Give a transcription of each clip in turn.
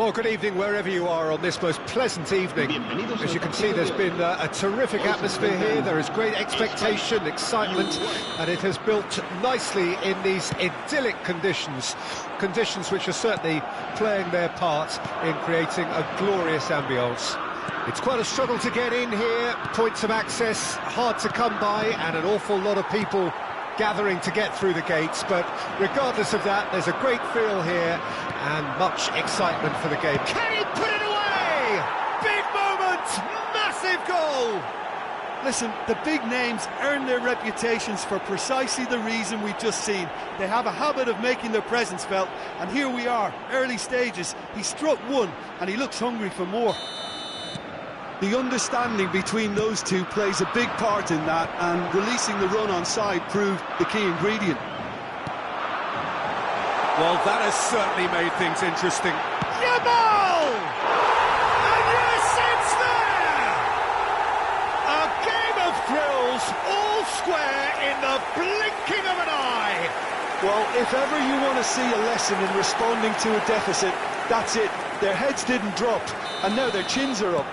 Well, good evening wherever you are on this most pleasant evening. As you can see, there's been a terrific atmosphere here. There is great expectation, excitement, and it has built nicely in these idyllic conditions. Conditions which are certainly playing their part in creating a glorious ambience. It's quite a struggle to get in here, points of access hard to come by, and an awful lot of people gathering to get through the gates, but regardless of that, there's a great feel here and much excitement for the game. Can he put it away? Big moment, massive goal! Listen, the big names earn their reputations for precisely the reason we've just seen. They have a habit of making their presence felt, and here we are, early stages. He struck one, and he looks hungry for more. The understanding between those two plays a big part in that, and releasing the run on side proved the key ingredient. Well, that has certainly made things interesting. Jamal! And yes, it's there! A game of thrills, all square in the blinking of an eye. Well, if ever you want to see a lesson in responding to a deficit, that's it. Their heads didn't drop, and now their chins are up.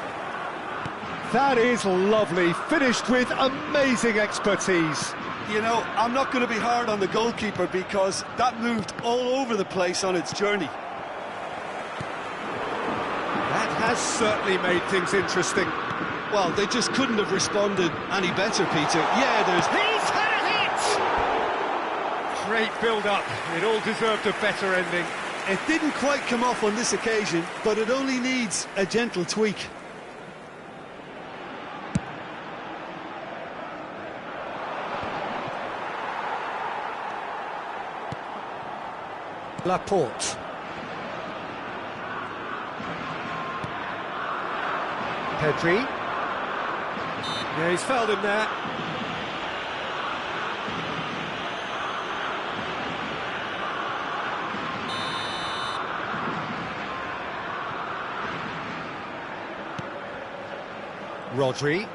That is lovely, finished with amazing expertise. You know, I'm not going to be hard on the goalkeeper because that moved all over the place on its journey. That has certainly made things interesting. Well, they just couldn't have responded any better, Peter. Yeah, there's... He's had a hit! Great build-up, it all deserved a better ending. It didn't quite come off on this occasion, but it only needs a gentle tweak. Laporte. Pedri. Yeah, he's fouled him there. Rodri.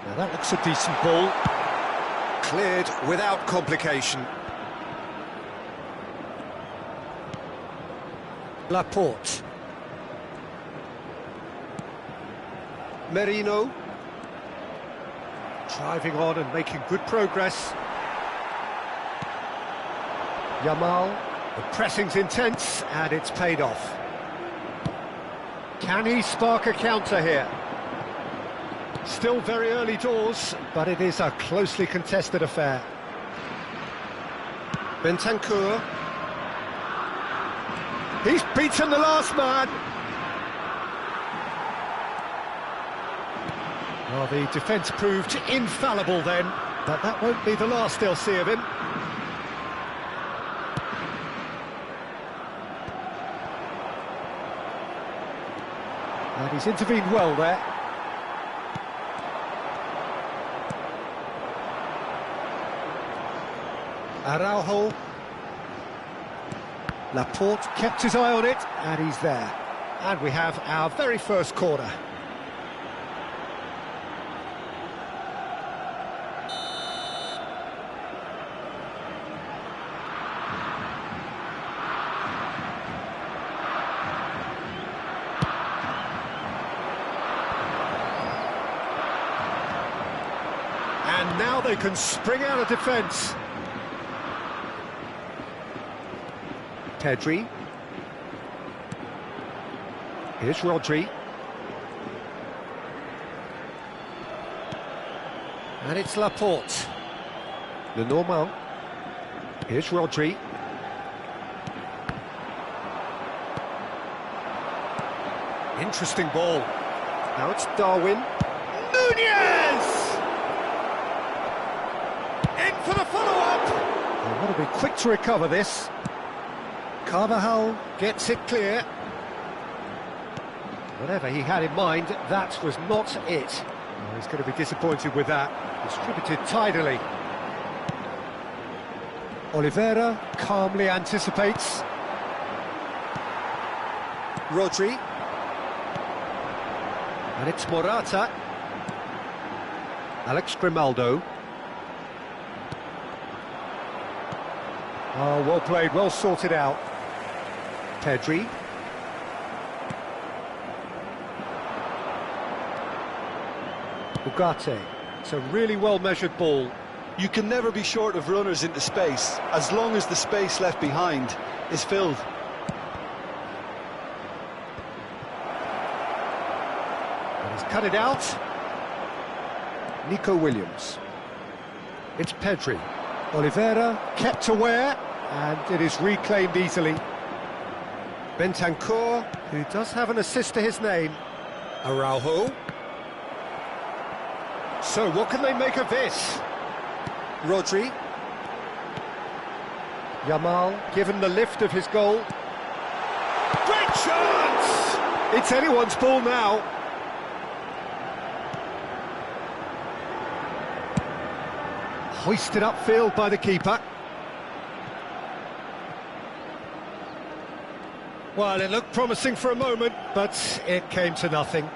Now that looks a decent ball. Cleared without complication. Laporte. Merino. Driving on and making good progress. Yamal. The pressing's intense and it's paid off. Can he spark a counter here? Still very early doors, but it is a closely contested affair. Bentancur. He's beaten the last man. Well, the defence proved infallible then, but that won't be the last they'll see of him. And he's intervened well there. Araujo. Laporte kept his eye on it, and he's there. And we have our very first corner. And now they can spring out of defence. Pedri. Here's Rodri. And it's Laporte. Lenormand. Here's Rodri. Interesting ball. Now it's Darwin. Nunez! In for the follow-up! They want to be quick to recover this. Carvajal gets it clear. Whatever he had in mind, that was not it. Well, he's going to be disappointed with that. Distributed tidily. Oliveira calmly anticipates. Rodri. And it's Morata. Alex Grimaldo. Oh, well played, well sorted out. Pedri. Ugarte. It's a really well-measured ball. You can never be short of runners into space, as long as the space left behind is filled. And he's cut it out. Nico Williams. It's Pedri. Oliveira kept aware, and it is reclaimed easily. Bentancur, who does have an assist to his name. Araujo. So what can they make of this? Rodri. Yamal, given the lift of his goal. Great chance! It's anyone's ball now. Hoisted upfield by the keeper. Well, it looked promising for a moment, but it came to nothing.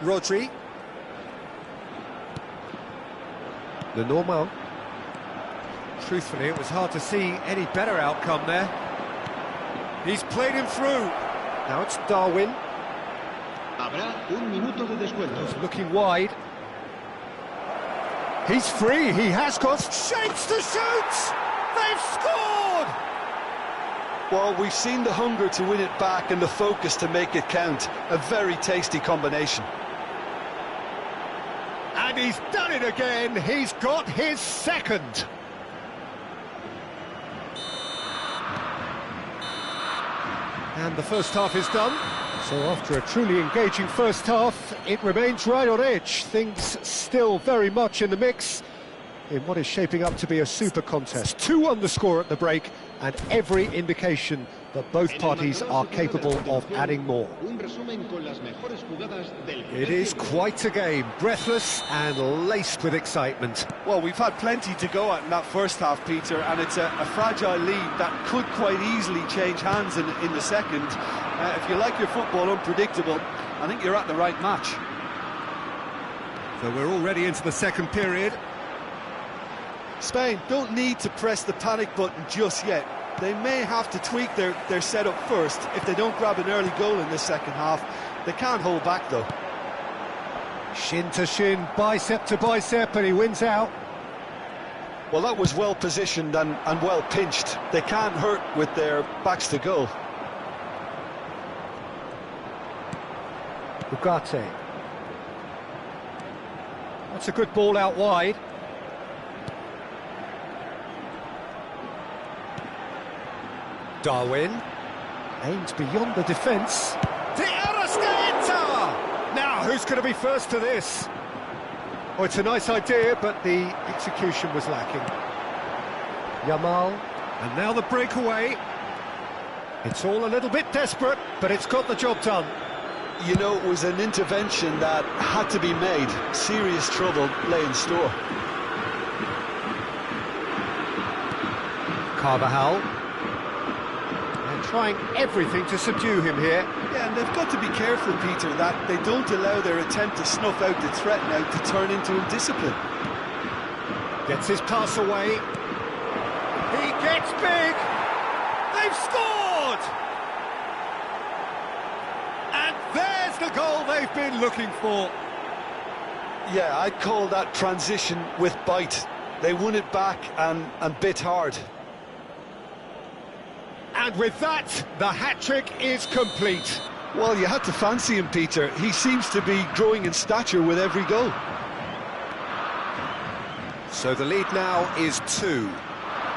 Rodri. Lenormand. Truthfully, it was hard to see any better outcome there. He's played him through. Now it's Darwin. He's looking wide. He's free. He has got shapes to shoot. They've scored. Well, we've seen the hunger to win it back and the focus to make it count. A very tasty combination. And he's done it again. He's got his second. And the first half is done. So after a truly engaging first half, it remains right on edge. Things still very much in the mix in what is shaping up to be a super contest. 2-1 the score at the break, and every indication that both parties are capable of adding more. It is quite a game, breathless and laced with excitement. Well, we've had plenty to go at in that first half, Peter, and it's a fragile lead that could quite easily change hands in the second. If you like your football unpredictable, I think you're at the right match. So we're already into the second period. Spain don't need to press the panic button just yet. They may have to tweak their setup first if they don't grab an early goal in the second half. They can't hold back, though. Shin to shin, bicep to bicep, and he wins out. Well, that was well positioned and well pinched. They can't hurt with their backs to goal. Ugarte. That's a good ball out wide. Darwin aims beyond the defence. Now, who's going to be first to this? Oh, it's a nice idea, but the execution was lacking. Yamal, and now the breakaway. It's all a little bit desperate, but it's got the job done. You know, it was an intervention that had to be made. Serious trouble lay in store. Carvajal. Trying everything to subdue him here. Yeah, and they've got to be careful, Peter, that they don't allow their attempt to snuff out the threat now to turn into indiscipline. Gets his pass away. He gets big. They've scored! And there's the goal they've been looking for. Yeah, I'd call that transition with bite. They won it back and bit hard. And with that, the hat-trick is complete. Well, you had to fancy him, Peter. He seems to be growing in stature with every goal. So the lead now is 2.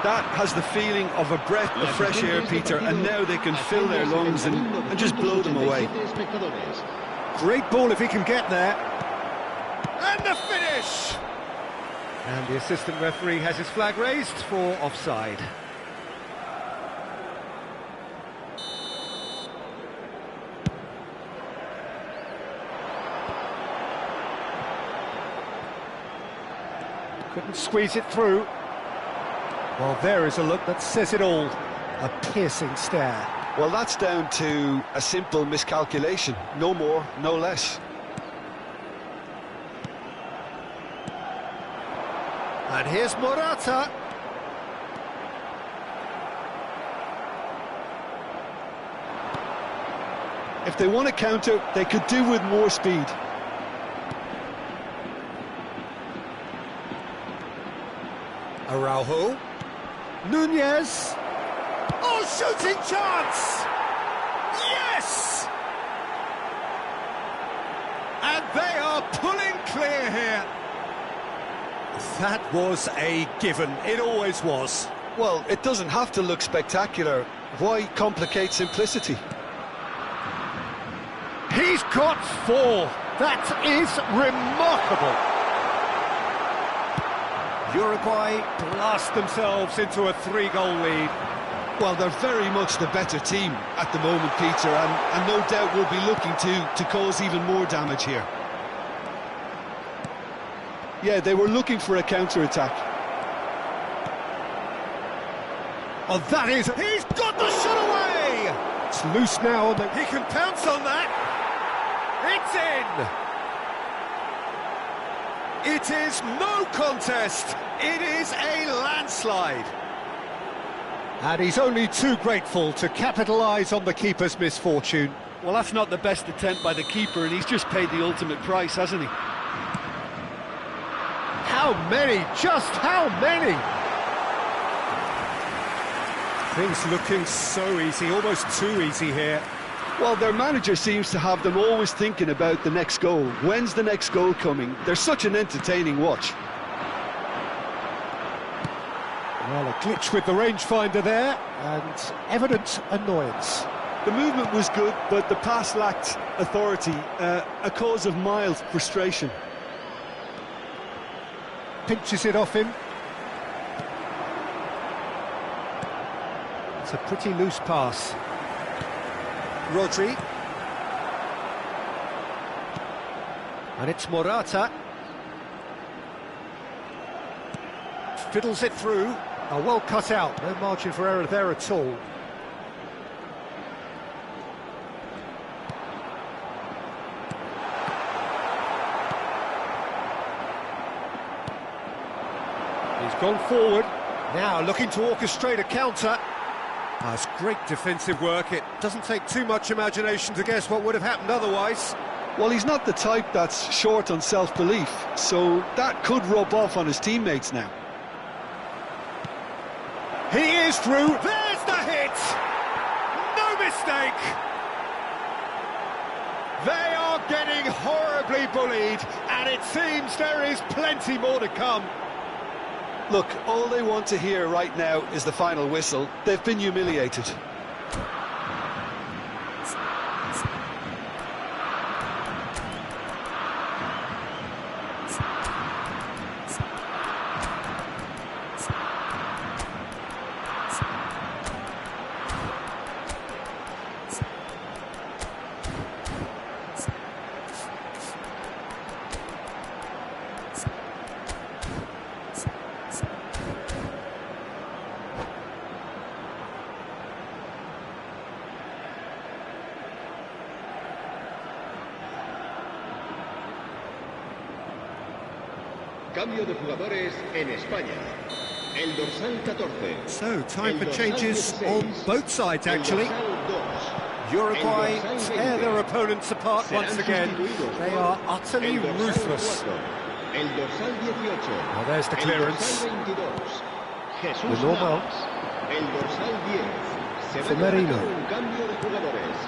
That has the feeling of a breath of fresh air, Peter, and now they can fill their lungs and just blow them away. Great ball if he can get there. And the finish! And the assistant referee has his flag raised for offside. Couldn't squeeze it through. Well, there is a look that says it all. A piercing stare. Well, that's down to a simple miscalculation. No more, no less. And here's Morata. If they want to counter, they could do with more speed. Araujo. Nunez. Oh, shooting chance! Yes! And they are pulling clear here. That was a given. It always was. Well, it doesn't have to look spectacular. Why complicate simplicity? He's got 4. That is remarkable. Uruguay blast themselves into a 3-goal lead. Well, they're very much the better team at the moment, Peter, and no doubt will be looking to cause even more damage here. Yeah, they were looking for a counter-attack. Oh, that is... He's got the shot away! It's loose now. He can pounce on that. It's in! It is no contest. It is a landslide. And he's only too grateful to capitalise on the keeper's misfortune. Well, that's not the best attempt by the keeper, and he's just paid the ultimate price, hasn't he? How many? Just how many? Things looking so easy, almost too easy here. Well, their manager seems to have them always thinking about the next goal. When's the next goal coming? They're such an entertaining watch. Well, a glitch with the rangefinder there, and evident annoyance. The movement was good, but the pass lacked authority, a cause of mild frustration. Pinches it off him. It's a pretty loose pass. Rodri. And it's Morata. Fiddles it through. Oh, well cut out. No margin for error there at all. He's gone forward. Now looking to orchestrate a counter. That's great defensive work. It doesn't take too much imagination to guess what would have happened otherwise. Well, he's not the type that's short on self-belief, so that could rub off on his teammates now. He is through. There's the hit! No mistake! They are getting horribly bullied, and it seems there is plenty more to come. Look, all they want to hear right now is the final whistle. They've been humiliated. Cambio de jugadores en España. El dorsal 14. So, time for changes on both sides, actually. Uruguay tear their opponents apart once again. They are utterly ruthless. El dorsal 18. Well, there's the clearance. The normal. El dorsal 10. For Merino. Un cambio de jugadores.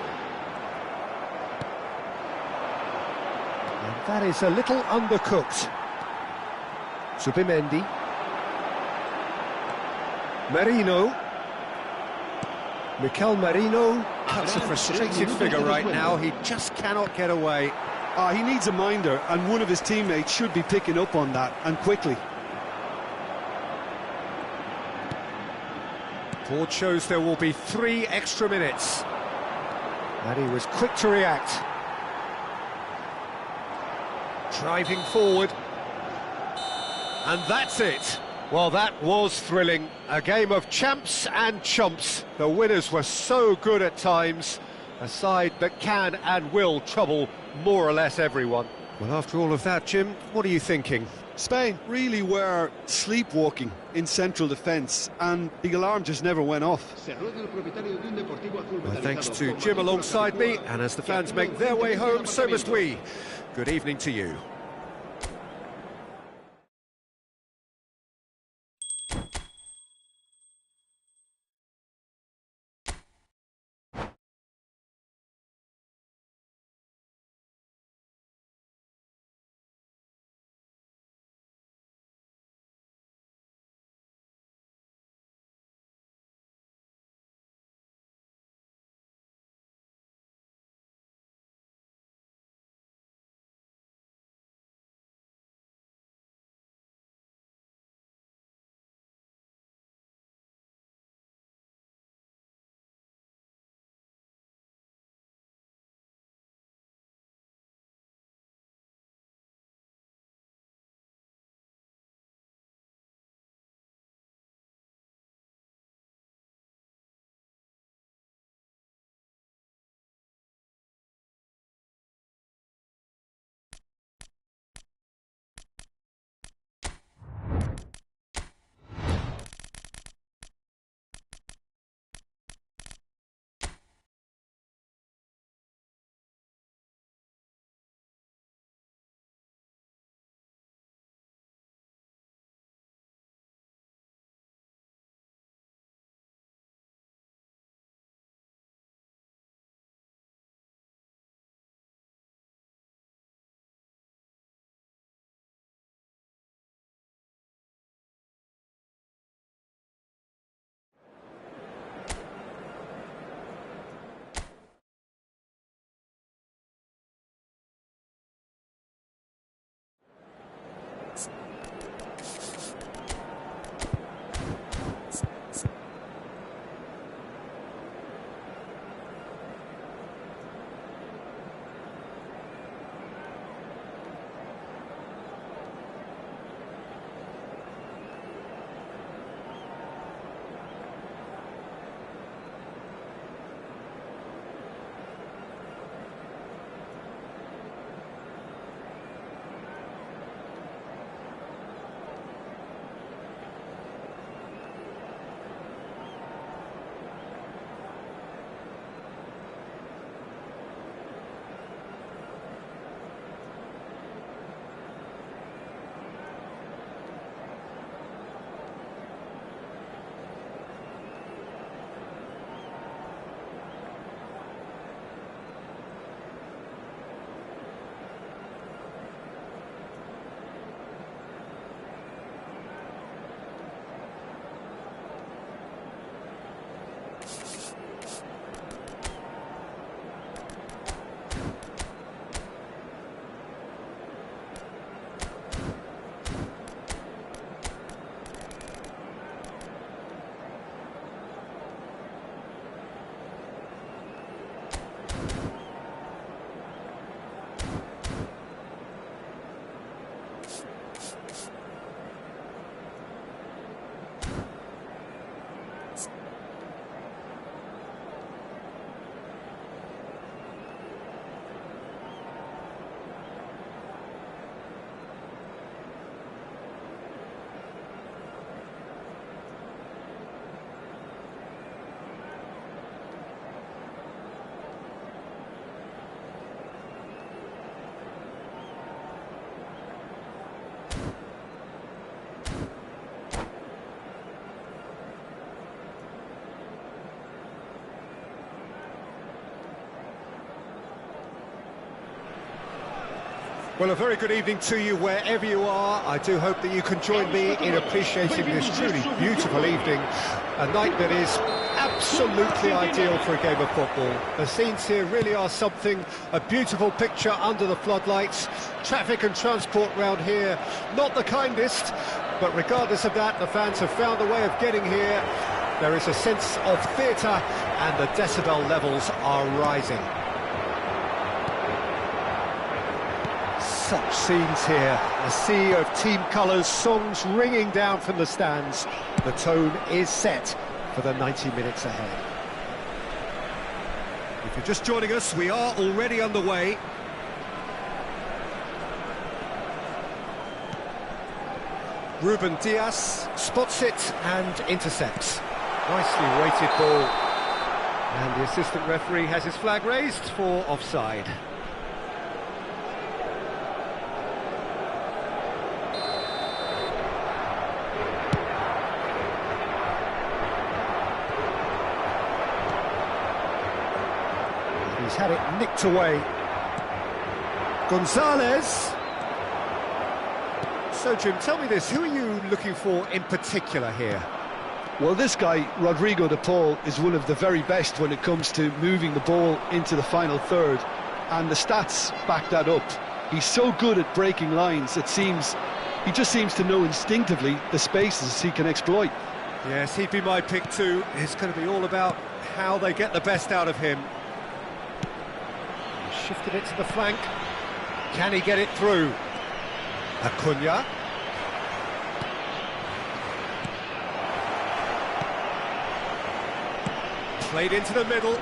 And that is a little undercooked. Subimendi. Merino. Mikel Merino. That's a frustrated figure right now. He just cannot get away. He needs a minder, and one of his teammates should be picking up on that, and quickly. Board shows there will be 3 extra minutes. And he was quick to react. Driving forward. And that's it. Well, that was thrilling. A game of champs and chumps. The winners were so good at times. A side that can and will trouble more or less everyone. Well, after all of that, Jim, what are you thinking? Spain really were sleepwalking in central defence, and the alarm just never went off. My thanks to Jim alongside me, and as the fans make their way home, so must we. Good evening to you. Well, a very good evening to you wherever you are. I do hope that you can join me in appreciating this truly beautiful evening. A night that is absolutely ideal for a game of football. The scenes here really are something, a beautiful picture under the floodlights. Traffic and transport round here, not the kindest, but regardless of that, the fans have found a way of getting here. There is a sense of theatre and the decibel levels are rising. Such scenes here, a sea of team colours, songs ringing down from the stands. The tone is set for the 90 minutes ahead. If you're just joining us, we are already underway. Ruben Diaz spots it and intercepts. Nicely weighted ball. And the assistant referee has his flag raised for offside. He's had it nicked away. Gonzalez. So, Jim, tell me this, who are you looking for in particular here? Well, this guy, Rodrigo de Paul, is one of the very best when it comes to moving the ball into the final third, and the stats back that up. He's so good at breaking lines, it seems he just seems to know instinctively the spaces he can exploit. Yes, he'd be my pick too. It's going to be all about how they get the best out of him. He shifted it to the flank. Can he get it through? Acuna. Played into the middle.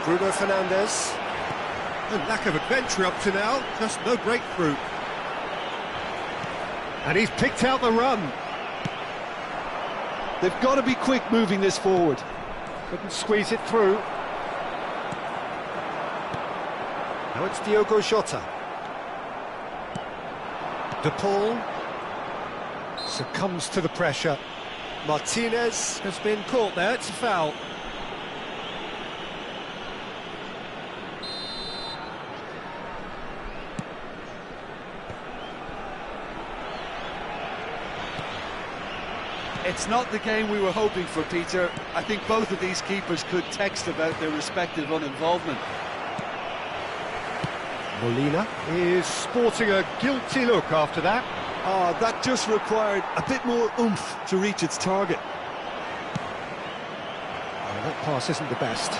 Bruno Fernandes. A lack of adventure up to now, just no breakthrough. And he's picked out the run. They've got to be quick moving this forward. Couldn't squeeze it through. Now it's Diogo Jota. De Paul succumbs to the pressure. Martinez has been caught there, it's a foul. It's not the game we were hoping for, Peter. I think both of these keepers could text about their respective uninvolvement. Molina is sporting a guilty look after that. That just required a bit more oomph to reach its target. That pass isn't the best.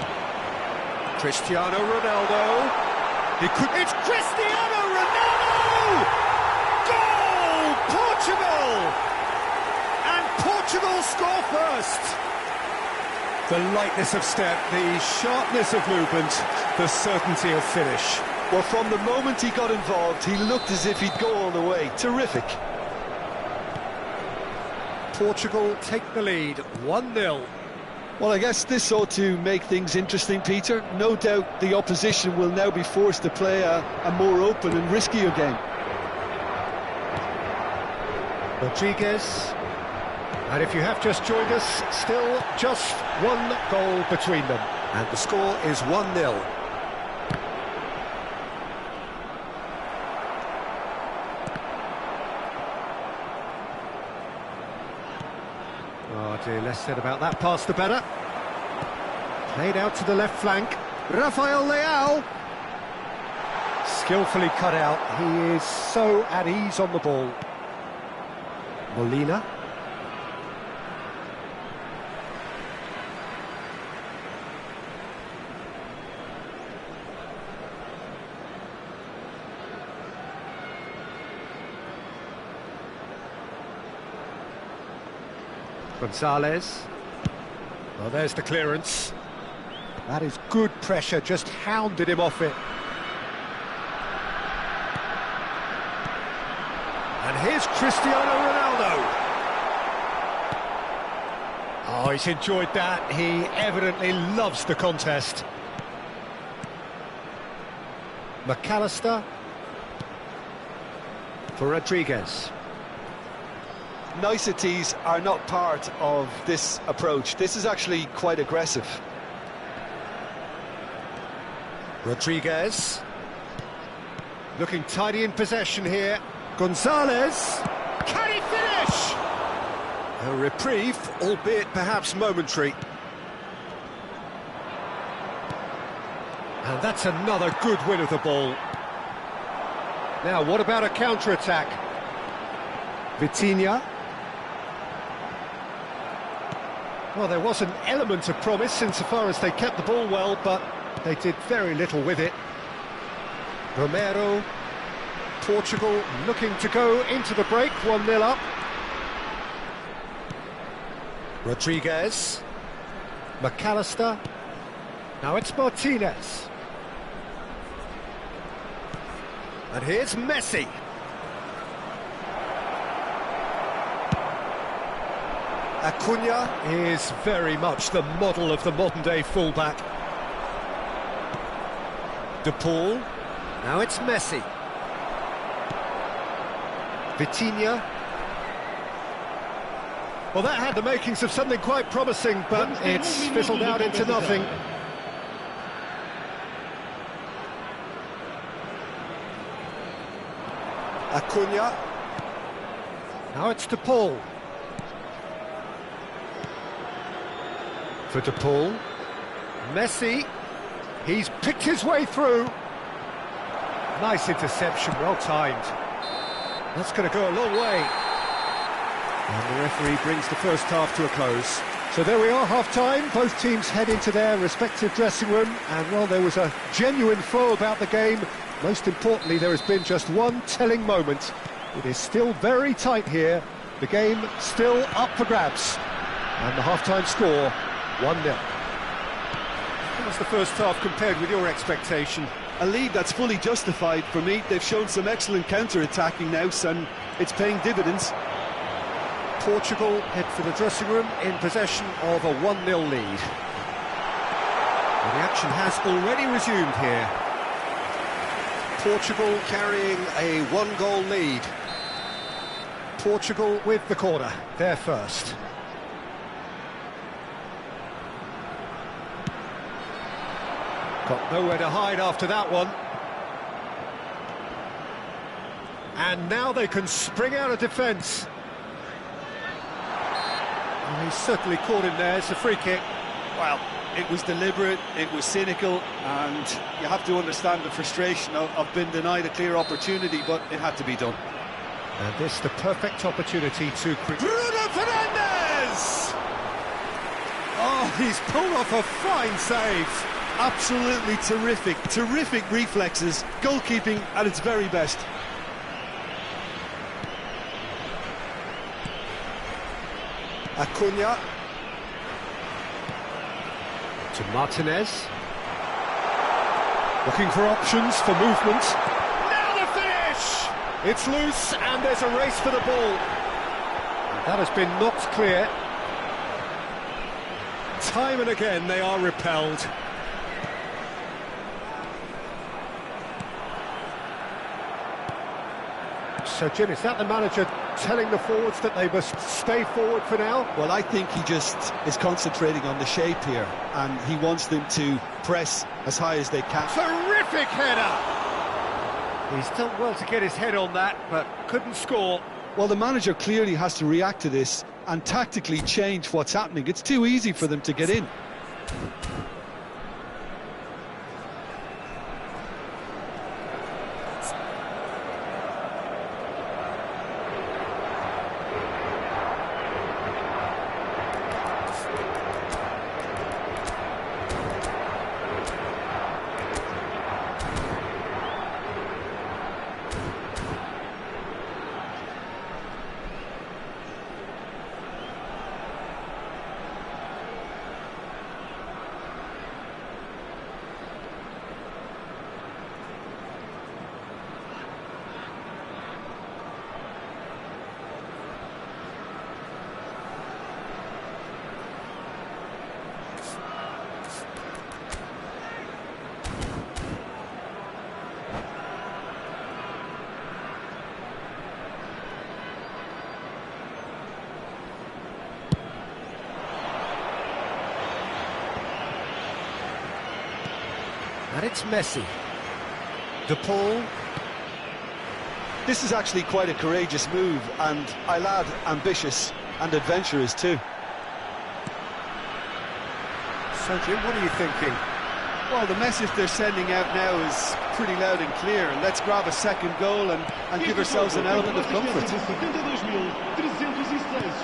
Cristiano Ronaldo. It's Cristiano Ronaldo! Goal! Portugal! And Portugal score first. The lightness of step, the sharpness of movement, the certainty of finish. Well, from the moment he got involved, he looked as if he'd go all the way. Terrific. Portugal take the lead, 1-0. Well, I guess this ought to make things interesting, Peter. No doubt the opposition will now be forced to play a more open and riskier game. Rodriguez. And if you have just joined us, still just one goal between them. And the score is 1-0. Oh dear, less said about that pass the better. Played out to the left flank. Rafael Leao. Skillfully cut out. He is so at ease on the ball. Molina. Gonzalez. Well, there's the clearance. That is good pressure, just hounded him off it. And here's Cristiano Ronaldo. Oh, he's enjoyed that. He evidently loves the contest. McAllister for Rodriguez. Niceties are not part of this approach. This is actually quite aggressive. Rodriguez. Looking tidy in possession here. Gonzalez. Can he finish? A reprieve, albeit perhaps momentary. And that's another good win of the ball. Now, what about a counter-attack? Vitinha. Well, there was an element of promise insofar as they kept the ball well, but they did very little with it. Romero. Portugal looking to go into the break, 1-0 up. Rodriguez. McAllister. Now it's Martinez. And here's Messi. Acuna is very much the model of the modern-day fullback. De Paul. Now it's Messi. Vitinha. Well, that had the makings of something quite promising, but it's fizzled out into nothing. Acuna. Now it's De Paul. For De Paul. Messi. He's picked his way through. Nice interception, well timed. That's going to go a long way. And the referee brings the first half to a close. So there we are, half-time. Both teams head into their respective dressing room. And, well, there was a genuine flow about the game. Most importantly, there has been just one telling moment. It is still very tight here. The game still up for grabs. And the half-time score, 1-0. How was the first half compared with your expectation? A lead that's fully justified for me. They've shown some excellent counter-attacking now, and it's paying dividends. Portugal head for the dressing room in possession of a 1-0 lead. And the action has already resumed here. Portugal carrying a 1-goal lead. Portugal with the corner, they're first. Got nowhere to hide after that one. And now they can spring out of defence. Well, he's certainly caught him there. It's a free kick. Well, it was deliberate, it was cynical, and you have to understand the frustration of being denied a clear opportunity, but it had to be done. And this the perfect opportunity to create. Bruno Fernandes! Oh, he's pulled off a fine save. Absolutely terrific reflexes, goalkeeping at its very best. Acuna. To Martinez. Looking for options for movement. Now the finish! It's loose and there's a race for the ball. And that has been knocked clear. Time and again they are repelled. So, Jim, is that the manager telling the forwards that they must stay forward for now? Well, I think he just is concentrating on the shape here, and he wants them to press as high as they can. Terrific header! He's done well to get his head on that, but couldn't score. Well, the manager clearly has to react to this and tactically change what's happening. It's too easy for them to get in. And it's Messi. De Paul. This is actually quite a courageous move, and I'll add ambitious and adventurous too. So, Jim, what are you thinking? Well, the message they're sending out now is pretty loud and clear. Let's grab a second goal and give ourselves an element of comfort.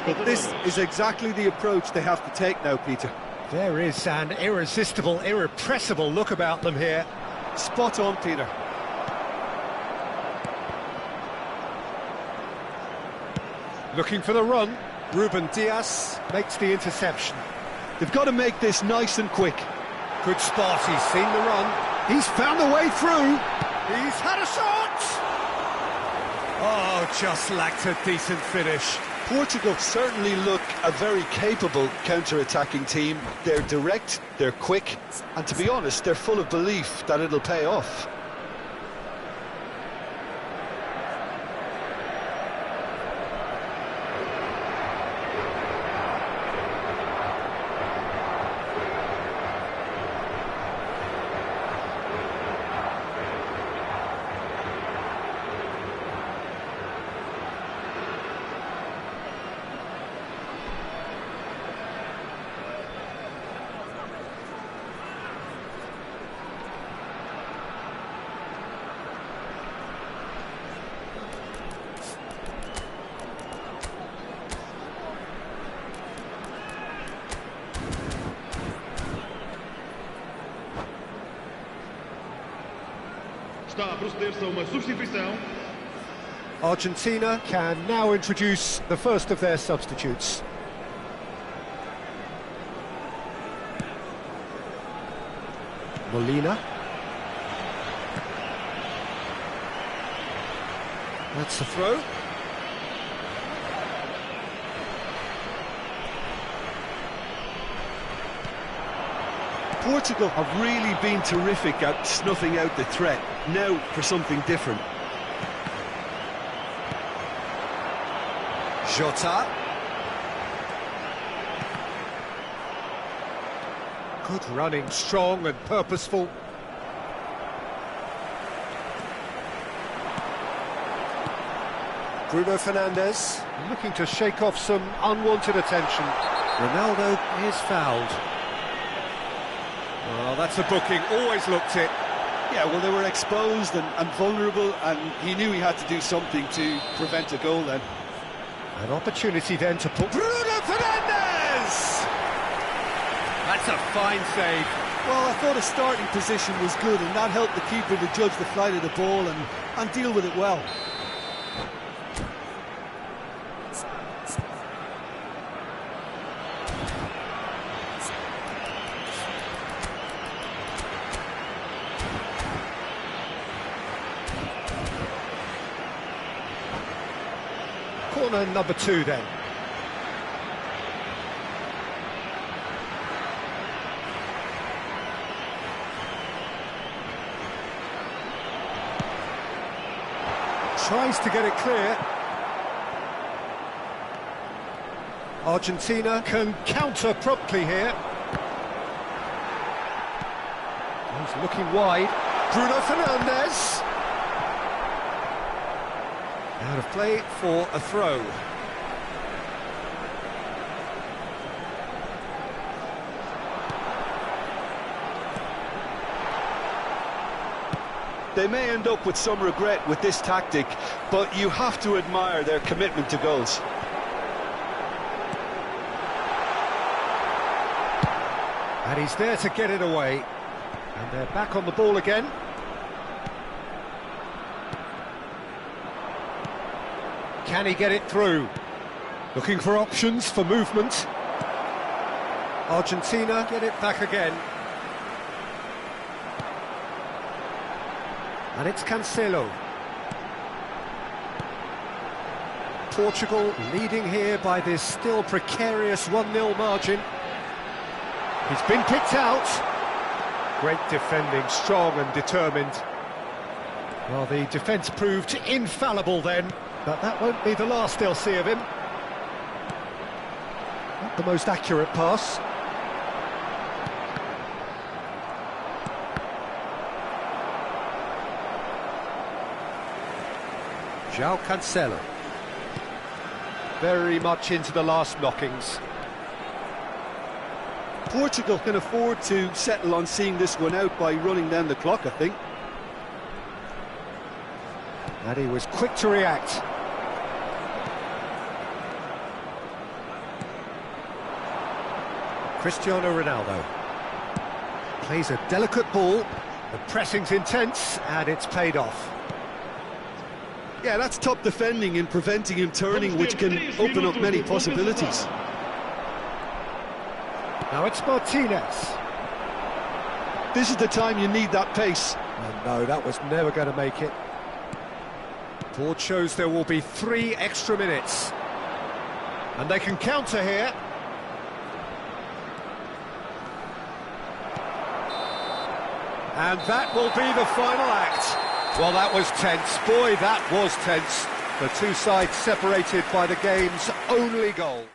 But this is exactly the approach they have to take now, Peter. There is an irresistible, irrepressible look about them here. Spot on, Peter. Looking for the run. Ruben Diaz makes the interception. They've got to make this nice and quick. Good spot, he's seen the run. He's found the way through. He's had a shot! Oh, just lacked a decent finish. Portugal certainly look a very capable counter-attacking team. They're direct, they're quick, and to be honest, they're full of belief that it'll pay off. Está a proceder-se a uma substituição. Argentina can now introduce the first of their substitutes. Molina. That's the throw. Portugal have really been terrific at snuffing out the threat. Now for something different. Jota. Good running, strong and purposeful. Bruno Fernandes looking to shake off some unwanted attention. Ronaldo is fouled. Well, that's a booking, always looked it. Yeah, well, they were exposed and vulnerable, and he knew he had to do something to prevent a goal then. An opportunity then to put... Bruno Fernandes! That's a fine save. Well, I thought his starting position was good, and that helped the keeper to judge the flight of the ball and deal with it well. Corner number 2 then. Tries to get it clear. Argentina can counter promptly here. He's looking wide. Bruno Fernandes. Out of play for a throw. They may end up with some regret with this tactic, but you have to admire their commitment to goals. And he's there to get it away. And they're back on the ball again. Can he get it through? Looking for options for movement. Argentina get it back again. And it's Cancelo. Portugal leading here by this still precarious 1-0 margin. He's been picked out. Great defending, strong and determined. Well, the defence proved infallible then. But that won't be the last they'll see of him. Not the most accurate pass. João Cancelo. Very much into the last knockings. Portugal can afford to settle on seeing this one out by running down the clock, I think. And he was quick to react. Cristiano Ronaldo plays a delicate ball, the pressing's intense and it's paid off. Yeah, that's top defending and preventing him turning, which can open up many possibilities. Now it's Martinez. This is the time you need that pace. And no, that was never going to make it. Board shows there will be 3 extra minutes. And they can counter here. And that will be the final act. Well, that was tense. Boy, that was tense. The two sides separated by the game's only goal.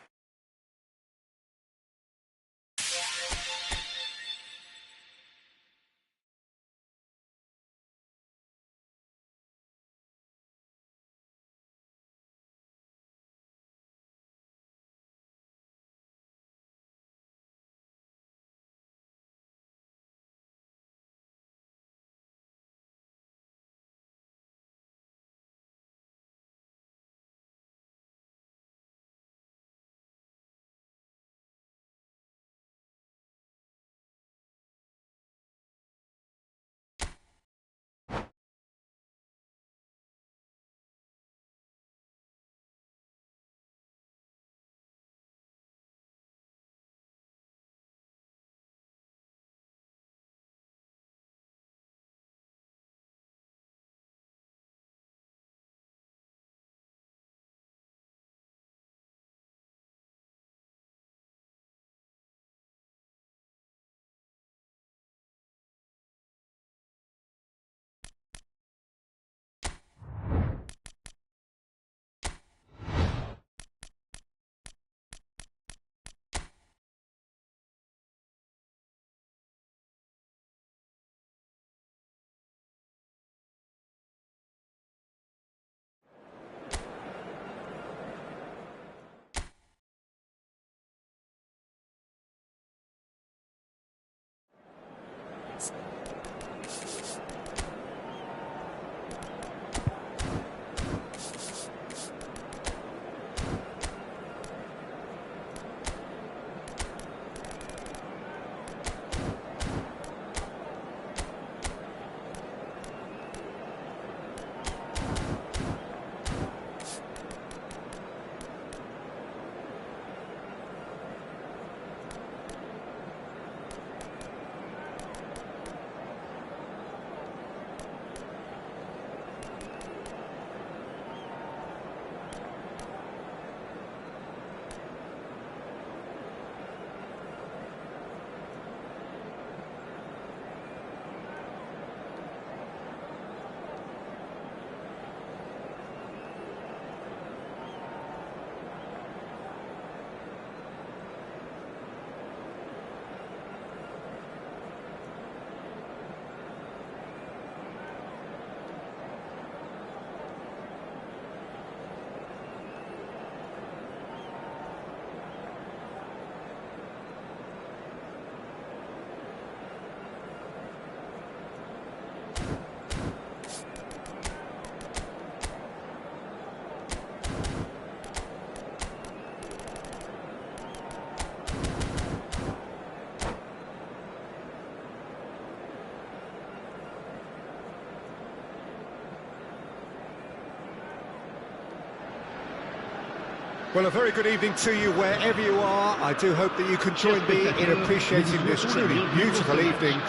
Well, a very good evening to you wherever you are. I do hope that you can join me in appreciating this truly beautiful evening.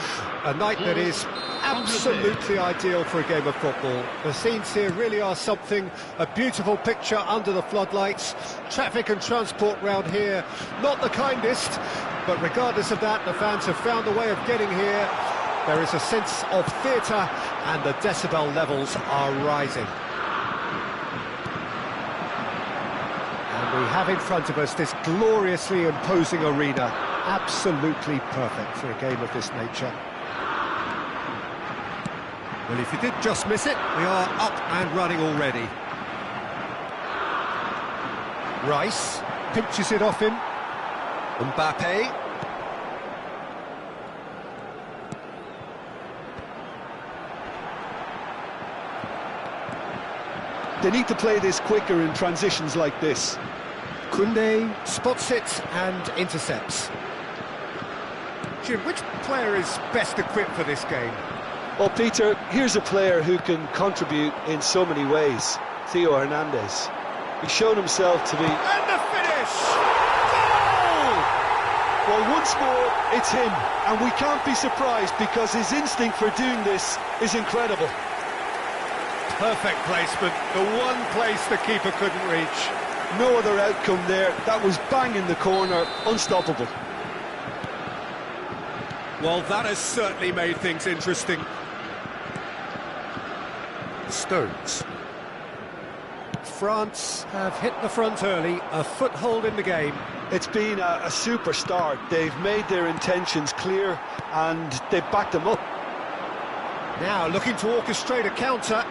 A night that is absolutely ideal for a game of football. The scenes here really are something, a beautiful picture under the floodlights. Traffic and transport round here, not the kindest, but regardless of that, the fans have found a way of getting here. There is a sense of theatre and the decibel levels are rising. We have in front of us this gloriously imposing arena, absolutely perfect for a game of this nature. Well, if you did just miss it, we are up and running already. Rice pinches it off him. Mbappe. They need to play this quicker in transitions like this. Koundé spots it and intercepts. Jim, which player is best equipped for this game? Well, Peter, here's a player who can contribute in so many ways. Theo Hernandez. He's shown himself to be... And the finish! Goal! Well, once more, it's him. And we can't be surprised because his instinct for doing this is incredible. Perfect placement, the one place the keeper couldn't reach. No other outcome there. That was bang in the corner, unstoppable. Well, that has certainly made things interesting. Stones. France have hit the front early, a foothold in the game. It's been a super start. They've made their intentions clear and they've backed them up. Now looking to orchestrate a counter.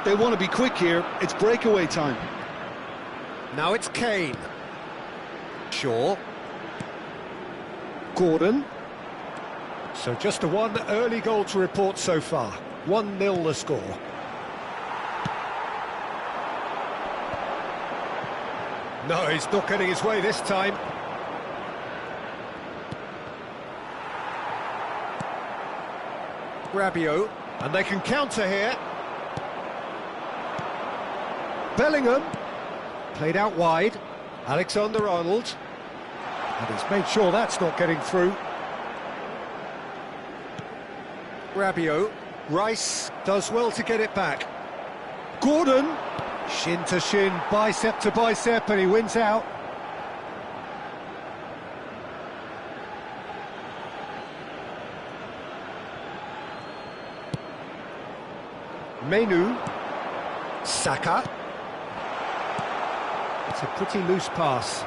They want to be quick here. It's breakaway time. Now it's Kane. Shaw. Gordon. So just the one early goal to report so far. 1-0 the score. No, he's not getting his way this time. Rabiot, and they can counter here. Bellingham, played out wide. Alexander-Arnold, and he's made sure that's not getting through. Rabiot, Rice does well to get it back. Gordon, shin to shin, bicep to bicep, and he wins out. Menu, Saka. It's a pretty loose pass.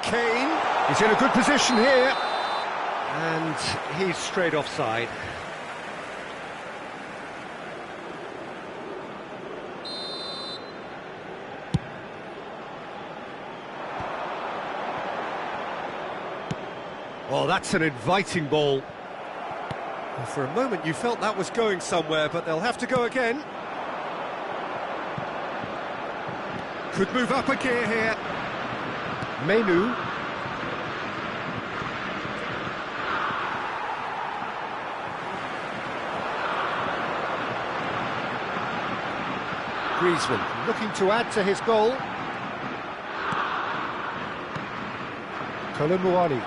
Kane, he's in a good position here. And he's straight offside. Oh, that's an inviting ball. Well, for a moment you felt that was going somewhere, but they'll have to go again. Could move up a gear here. Menu. Griezmann looking to add to his goal. Colomboani.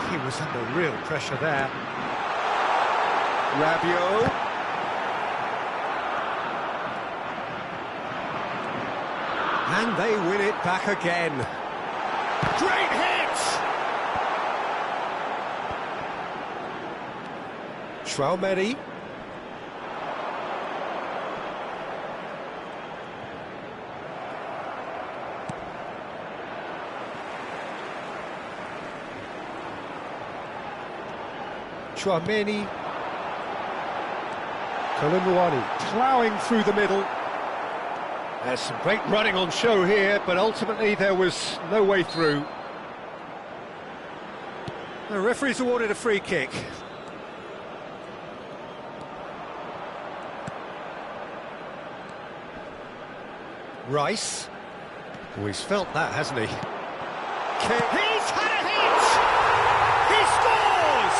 He was under real pressure there. Rabiot. And they win it back again. Great hit! Traumeri. Chouameni. Colomboani ploughing through the middle. There's some great running on show here, but ultimately there was no way through. The referee's awarded a free kick. Rice. Oh, he's felt that, hasn't he? He's had a hit! He scores!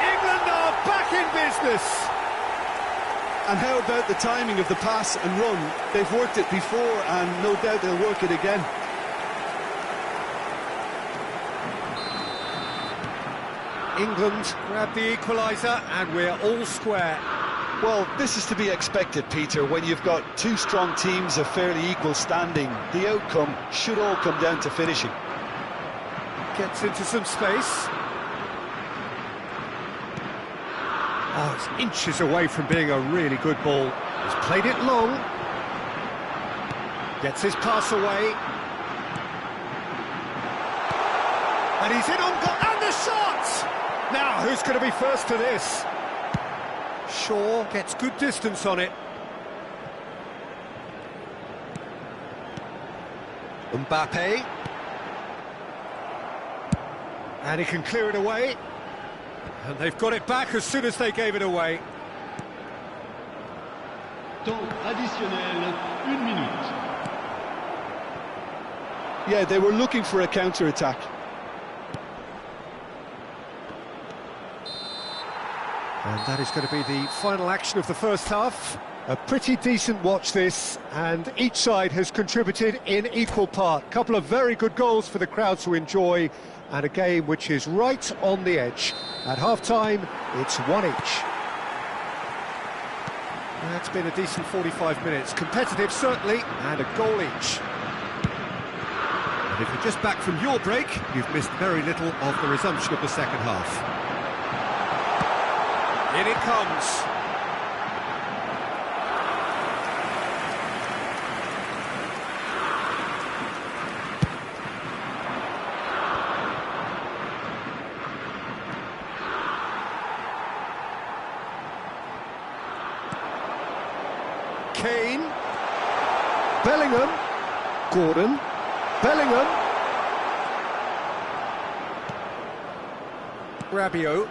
England are back in business! And how about the timing of the pass and run? They've worked it before and no doubt they'll work it again. England grab the equaliser and we're all square. Well, this is to be expected, Peter, when you've got two strong teams of fairly equal standing. The outcome should all come down to finishing. Gets into some space. Oh, it's inches away from being a really good ball. He's played it long. Gets his pass away. And he's in on goal. And the shot! Now, who's going to be first to this? Shaw gets good distance on it. Mbappe. And he can clear it away. And they've got it back as soon as they gave it away. Temps additionnel, 1 minute. Yeah, they were looking for a counter-attack. And that is going to be the final action of the first half. A pretty decent watch this, and each side has contributed in equal part. Couple of very good goals for the crowd to enjoy, and a game which is right on the edge. At half-time, it's 1 each. That's been a decent 45 minutes. Competitive, certainly, and a goal each. And if you're just back from your break, you've missed very little of the resumption of the second half. In it comes. Kane, Bellingham, Gordon, Bellingham, Rabiot.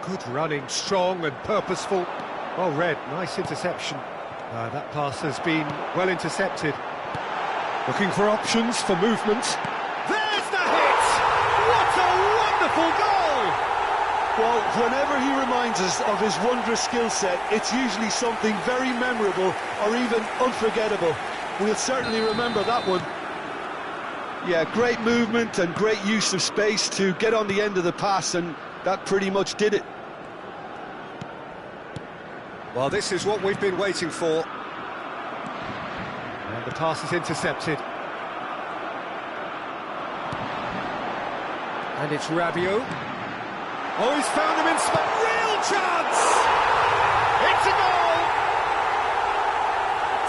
Good running, strong and purposeful. Well read, nice interception. That pass has been well intercepted. Looking for options for movement. There's the hit! What a wonderful goal! Well, whenever he reminds us of his wondrous skill set, it's usually something very memorable or even unforgettable. We'll certainly remember that one. Yeah, great movement and great use of space to get on the end of the pass, and that pretty much did it. Well, this is what we've been waiting for. And the pass is intercepted. And it's Rabiot. Oh, he's found him in space. Real chance! It's a goal!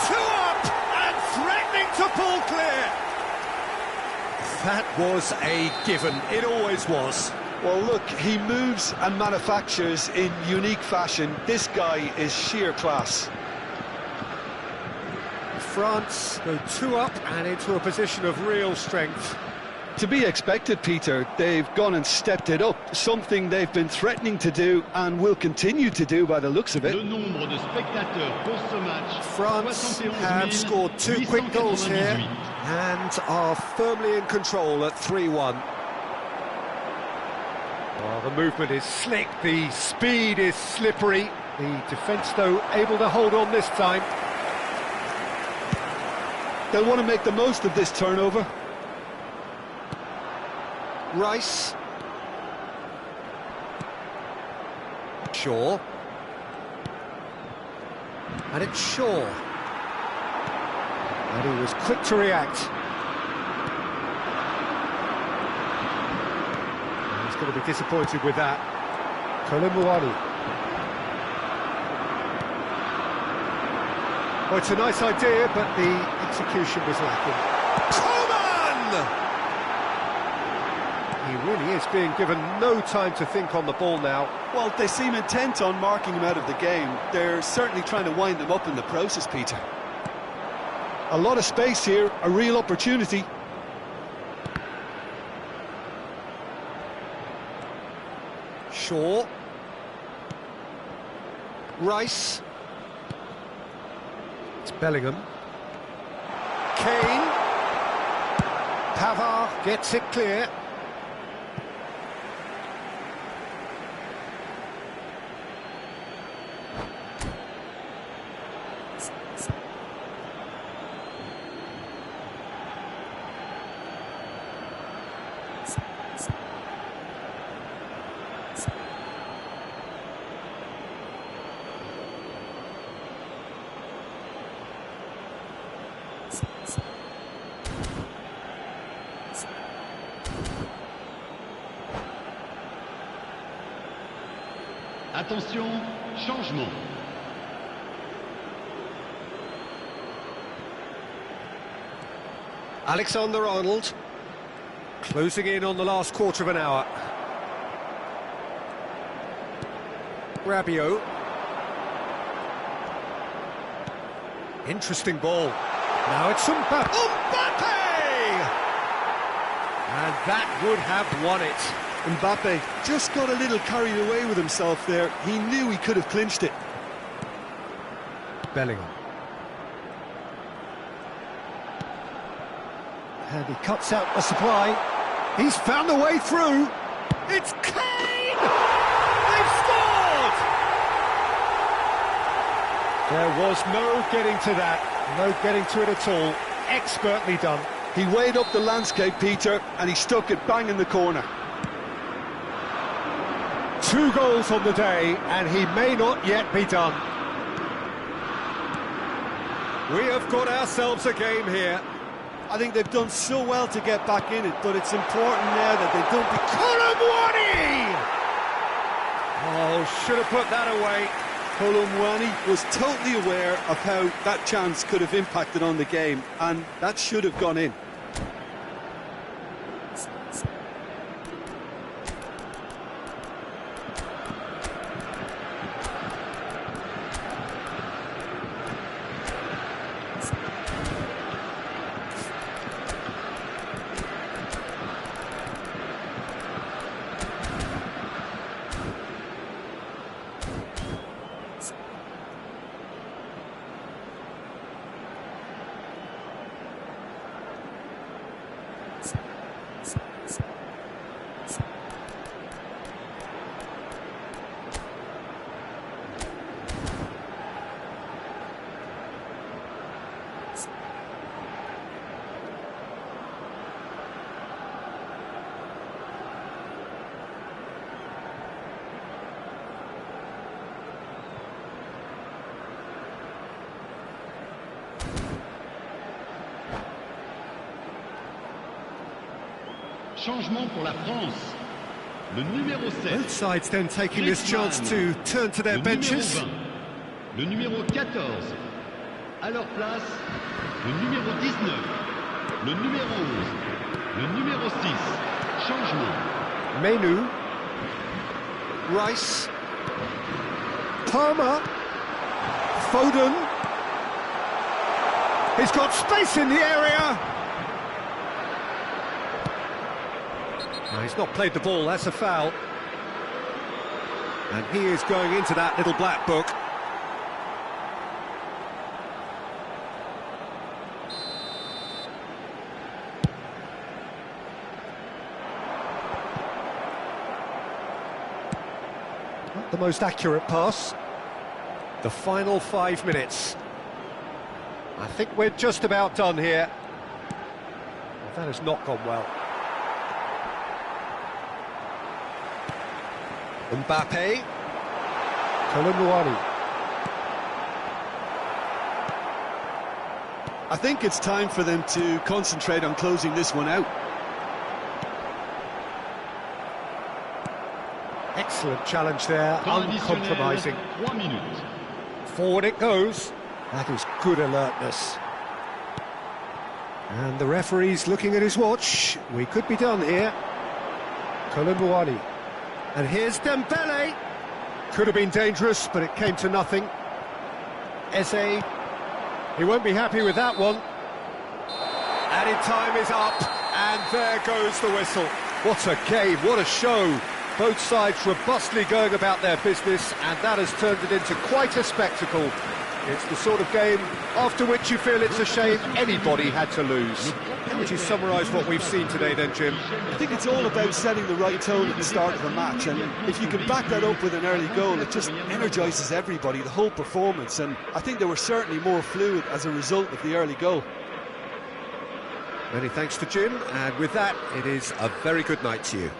2 up and threatening to pull clear. That was a given. It always was. Well, look, he moves and manufactures in unique fashion. This guy is sheer class. France go 2 up and into a position of real strength. To be expected, Peter. They've gone and stepped it up, something they've been threatening to do and will continue to do by the looks of it. France have scored 2 quick goals here and are firmly in control at 3-1. Well, the movement is slick, the speed is slippery. The defence, though, able to hold on this time. They'll want to make the most of this turnover. Rice. Shaw. And it's Shaw. And he was quick to react. And he's going to be disappointed with that. Kolomuani. Well, it's a nice idea, but the execution was lacking. Coman! He really is being given no time to think on the ball now. Well, they seem intent on marking him out of the game. They're certainly trying to wind him up in the process, Peter. A lot of space here, a real opportunity. Shaw. Rice. It's Bellingham. Kane. Pavard gets it clear. Attention, changement. Alexander-Arnold closing in on the last quarter of an hour. Rabiot. Interesting ball. Now it's Mbappe. And that would have won it. Mbappe just got a little carried away with himself there. He knew he could have clinched it. Bellingham. And he cuts out the supply. He's found a way through. It's Kane! They've scored! There was no getting to that. No getting to it at all. Expertly done. He weighed up the landscape, Peter, and he stuck it bang in the corner. 2 2 goals on the day, and he may not yet be done. We have got ourselves a game here. I think they've done so well to get back in it, but it's important now that they don't be... Colomwani! Oh, should have put that away. Colomwani was totally aware of how that chance could have impacted on the game, and that should have gone in. Changement pour la France. Le numéro 7. Both sides then taking this chance to turn to their benches. Le numéro 14. À leur place, le numéro 19. Le numéro 11. Le numéro 6. Changement. Menu. Rice. Palmer. Foden. He's got space in the area. No, he's not played the ball, that's a foul. And he is going into that little black book. Not the most accurate pass. The final 5 minutes. I think we're just about done here. Well, that has not gone well. Mbappe. Colomwani. I think it's time for them to concentrate on closing this one out. Excellent challenge there, uncompromising. Forward it goes. That is good alertness. And the referee's looking at his watch. We could be done here. Colomwani. And here's Dembele. Could have been dangerous, but it came to nothing. Eze. He won't be happy with that one. Added time is up, and there goes the whistle. What a game, what a show. Both sides robustly going about their business, and that has turned it into quite a spectacle. It's the sort of game after which you feel it's a shame anybody had to lose. How would you summarise what we've seen today then, Jim? I think it's all about setting the right tone at the start of a match, and if you can back that up with an early goal, it just energises everybody, the whole performance, and I think they were certainly more fluid as a result of the early goal. Many thanks to Jim, and with that, it is a very good night to you.